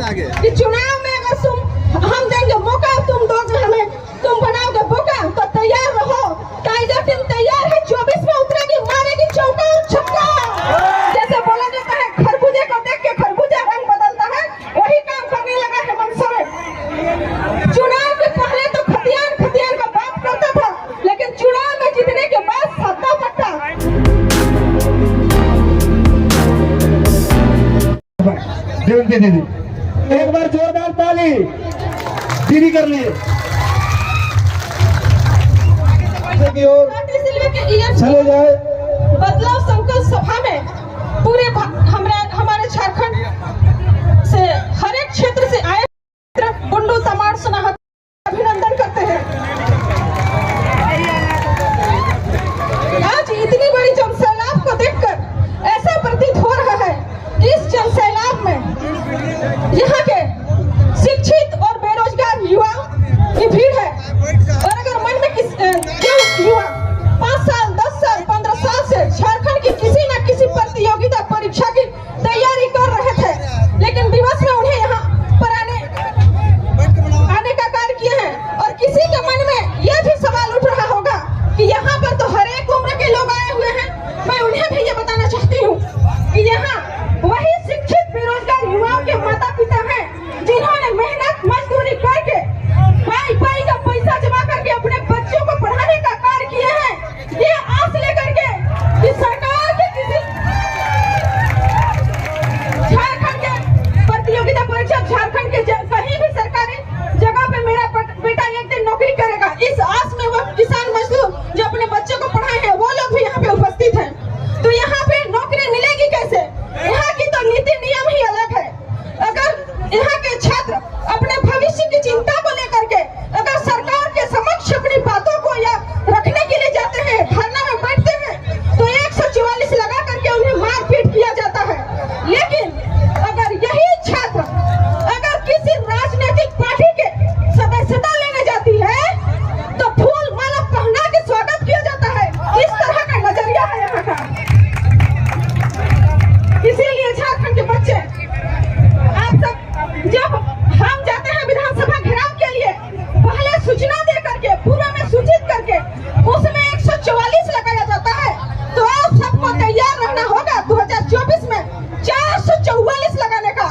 आगे कि चुनाव में अगर हम देंगे मौका, तुम दोगे हमें, तुम बनाओगे मौका, तो तैयार रहो। टाइगर टीम तैयार है, 24 में उतरेगी, मारेगी चौका और छक्का। जैसे बोला जाता है खरबूजे को देख के खरबूजा रंग बदलता है, वही काम करने लगा हेमंत सोरेन। चुनाव के पहले तो खतियान का बात करता था, लेकिन चुनाव में जीतने के बाद सत्ता पट्टा। दीदी एक बार जोरदार ताली दीदी कर लिए चले जाए। बदलाव संकल्प सभा में पूरे हमारे झारखंड से हर एक क्षेत्र से आए बुंडू तमाड़ सुनाहत अभिनंदन करते हैं। आज इतनी बड़ी जनसैलाब को देखकर ऐसा प्रतीत हो रहा है कि इस जनसैलाब में यहाँ के शिक्षित और बेरोजगार युवा की भीड़ है। और अगर मन में युवा 5 साल 10 साल 15 साल से झारखंड की किसी न किसी प्रतियोगिता परीक्षा की तैयारी कर रहे थे, लेकिन दिवस में उन्हें यहाँ पर आने का कार्य किए हैं। और किसी के मन में यह भी सवाल उठ रहा होगा कि यहाँ पर तो हर एक उम्र के लोग आए हुए हैं। मैं उन्हें भी ये बताना चाहती हूँ कि यहाँ वही शिक्षित बेरोजगार युवाओं के माता पिता हैं जिन्होंने मेहनत मजदूरी करके पाई का पैसा जमा करके अपने बच्चों को पढ़ाने का कार्य किए हैं। ये आस लेकर के कि सरकार के किसी झारखंड के प्रतियोगिता परीक्षा, झारखंड के कहीं भी सरकारी जगह पे मेरा बेटा एक दिन नौकरी करेगा, इस आस में वो किसान मजदूर जो अपने बच्चों को पढ़ाए हैं वो लोग भी यहाँ पे उपस्थित हैं। तो यहाँ पे नौकरी मिलेगी कैसे? यहाँ की तो नीति नियम ही अलग है। अगर यहाँ के छात्र अपने भविष्य की चिंता को लेकर के अगर सरकार के समक्ष अपनी बातों को या रखने के लिए जाते हैं, धरना में बैठते हैं, तो 144 लगा करके उन्हें मारपीट किया जाता है। लेकिन अगर यही छात्र अगर किसी राजनीतिक पार्टी के सदस्यता लेने जाती है तो फूल माला पहना के स्वागत किया जाता है। इस तरह का नजरिया है यहाँ का। इसीलिए झारखंड के बच्चे आप सब जब हम जाते हैं विधानसभा घेराव के लिए, पहले सूचना दे करके पूरा में सूचित करके उसमें 144 लगाया जाता है। तो आप सबको तैयार रहना होगा 2024 में 444 लगाने का।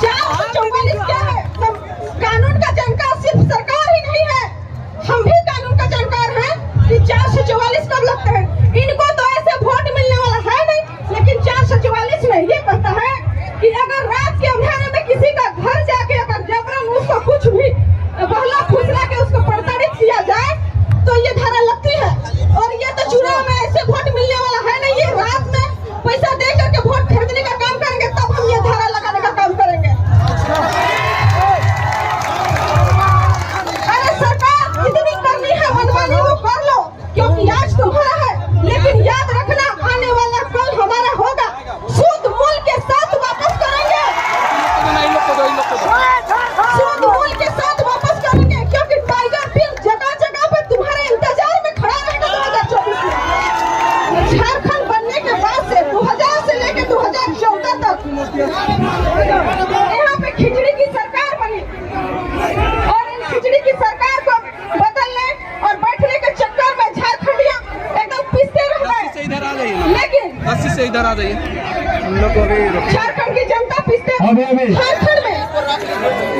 क्या है? कानून का जानकार सिर्फ सरकार ही नहीं है, हम भी कानून का जानकार हैं कि 444 कब लगते हैं। इनको तो ऐसे वोट मिलने वाला है नहीं, लेकिन 444 में ये कहता है कि अगर रात के अंधेरे में किसी का घर जाके अगर जबरन उसको कुछ भी बहला फुसला के उसको प्रताड़ित किया जाए तो ये धारा लगती है। और ये तो चुनाव में ऐसे वोट मिलने वाला है नहीं, ये रात में पैसा दे करके वोट खरीदने का काम करेंगे, तब हम ये धारा लगाने का काम करेंगे। अरे सरकार इतनी करनी है मनमानी वो कर लो, क्योंकि आज तुम्हारा है, लेकिन याद रखना आने वाला कल हमारा होगा। शुद्ध मूल के साथ वापस करेंगे, शुद्ध मूल के साथ वापस करेंगे, क्योंकि टाइगर टीम जगह जगह पे तुम्हारे इंतजार में खड़ा रहेगा 2024 में। झारखंड बनने के बाद से 2000 से लेकर 2014 तक यहाँ पे खिचड़ी की सरकार बनी और इन खिचड़ी की सरकार को बदलने और बैठने के चक्कर में झारखंडिया एकदम पिसते रह गए। लेकिन 80 से इधर आ जाइए, हम लोग को झारखंड की जनता पिसते झारखंड में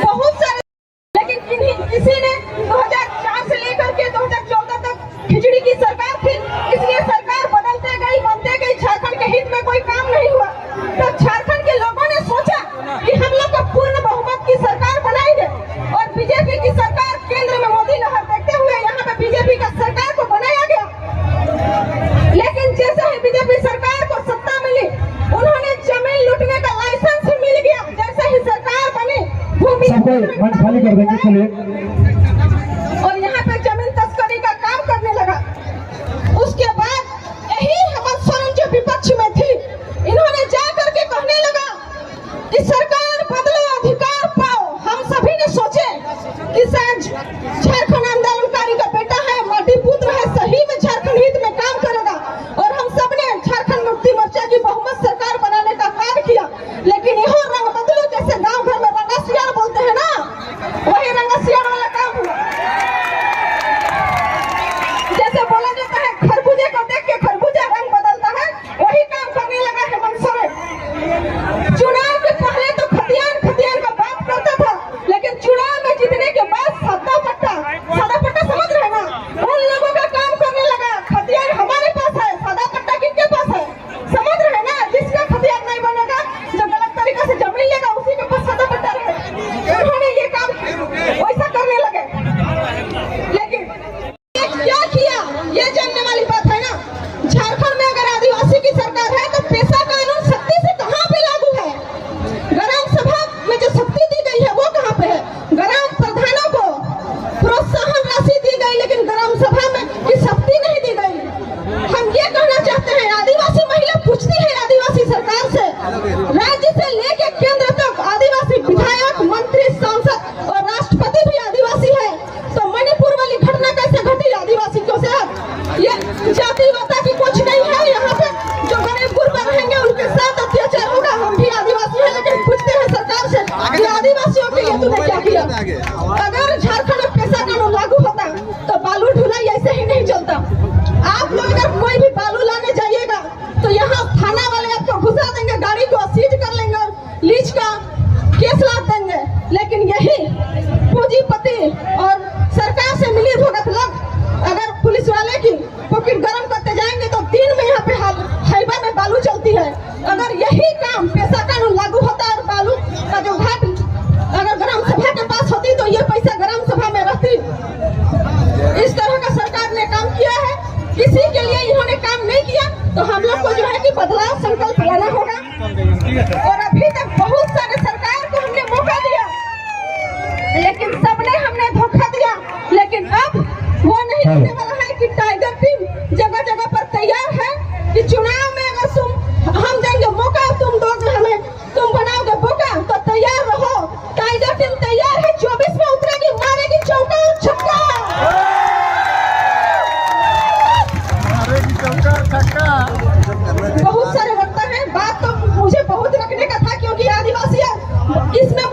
बहुत सारे, लेकिन किसी ने 2004 से लेकर के 2014 तक खिचड़ी की सरकार थी, इसलिए सरकार बदलते गई झारखंड के हित में कोई काम नहीं हुआ। तब झारखंड के लोगों ने सोचा कि हम लोग को पूर्ण बहुमत की सरकार बनाएंगे और बीजेपी की सरकार केंद्र में मोदी लहर देखते हुए यहाँ पे बीजेपी का सरकार को बनाया गया। लेकिन जैसे ही बीजेपी सरकार को सत्ता मिली, उन्होंने जमीन लूटने का लाइसेंस मिल गया। जैसे ही सरकार बनी, भूमि खाली कर देंगे, चलिए। और यहाँ पे जमीन तस्करी का काम करने लगा। उसके बाद यही हेमंत सोरेन जो विपक्ष में थी, इन्होंने जा करके कहने लगा कि सरकार बदलो, अधिकार पाओ। हम सभी ने सोचे कि झारखंड आंदोलनकारी का बेटा है, माटी पुत्र है, सही में झारखंड हित में काम करेगा। और हम सब ने झारखंड मुक्ति मोर्चा की और अभी तक बहुत सारे सरकार को हमने मौका दिया, लेकिन सबने हमने धोखा दिया। लेकिन अब वो नहीं होने वाला है कि टाइगर टीम जगह जगह पर तैयार है कि चुनाव में अगर हम देंगे मौका, तुम दोगे हमें, तुम बनाओगे मौका, तो तैयार रहो। टाइगर टीम तैयार है, 24 में उतरेगी, मारेगी चौका और छक्का। बहुत सारे वक्ता हैं, बात तो मुझे बहुत रखने का था क्योंकि आदिवासी इसमें